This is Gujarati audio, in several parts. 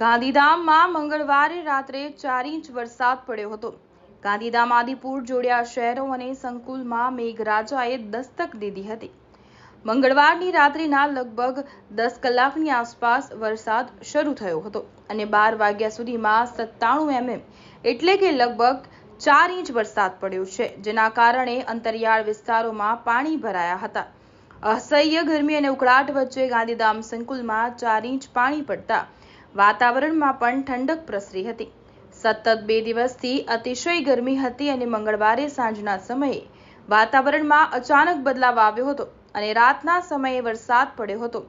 ગાંધીધામમાં મંગળવારે રાત્રે 4 ઇંચ વરસાદ પડ્યો હતો। ગાંધીધામ, આદિપુર, જોડિયા શહેરો અને સંકુલમાં મેઘરાજાએ દસ્તક દીધી હતી। મંગળવારની રાત્રિના લગભગ 10 કલાકની આસપાસ વરસાદ શરૂ થયો હતો અને 12 વાગ્યા સુધીમાં 97 એટલે કે લગભગ 4 ઇંચ વરસાદ પડ્યો છે, જેના કારણે અંતરિયાળ વિસ્તારોમાં પાણી ભરાયા હતા। અસહ્ય ગરમી અને ઉકળાટ વચ્ચે ગાંધીધામ સંકુલમાં 4 ઇંચ પાણી પડતા વાતાવરણમાં પણ ઠંડક પ્રસરી હતી। સતત 2 દિવસથી અતિશય ગરમી હતી અને મંગળવારે સાંજના સમયે વાતાવરણમાં અચાનક બદલાવ આવ્યો હતો અને રાતના સમયે વરસાદ પડ્યો હતો।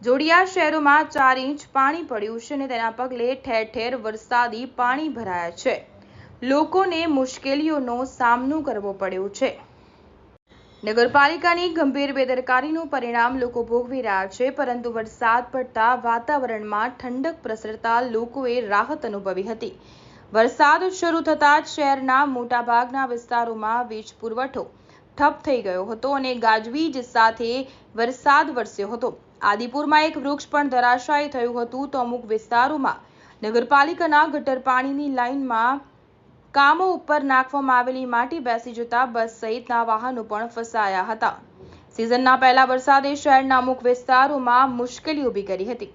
જોડિયા શહેરોમાં 4 ઇંચ પાણી પડ્યું છે અને તેના પગલે ઠેર ઠેર વરસાદી પાણી ભરાયા છે। લોકોને મુશ્કેલીઓનો સામનો કરવો પડ્યો છે। નગરપાલિકાની ગંભીર બેદરકારીનું પરિણામ લોકો ભોગવી રહ્યા છે, પરંતુ વરસાદ પડતા વાતાવરણમાં ઠંડક પ્રસરતા લોકોએ રાહત અનુભવી હતી। વરસાદ શરૂ થતાં જ શહેરના મોટાભાગના વિસ્તારોમાં વીજ પુરવઠો ઠપ થઈ ગયો હતો અને ગાજવીજ સાથે વરસાદ વરસ્યો હતો। આદિપુરમાં એક વૃક્ષ પણ ધરાશાયી થયું હતું તો અમુક વિસ્તારોમાં નગરપાલિકાના ગટર પાણીની લાઇનમાં કામો ઉપર નાખવામાં આવેલી માટી બેસી જતા બસ સહિતના વાહનો પણ ફસાયા હતા। સિઝનના પહેલા વરસાદે શહેરના અમુક વિસ્તારોમાં મુશ્કેલી ઊભી કરી હતી।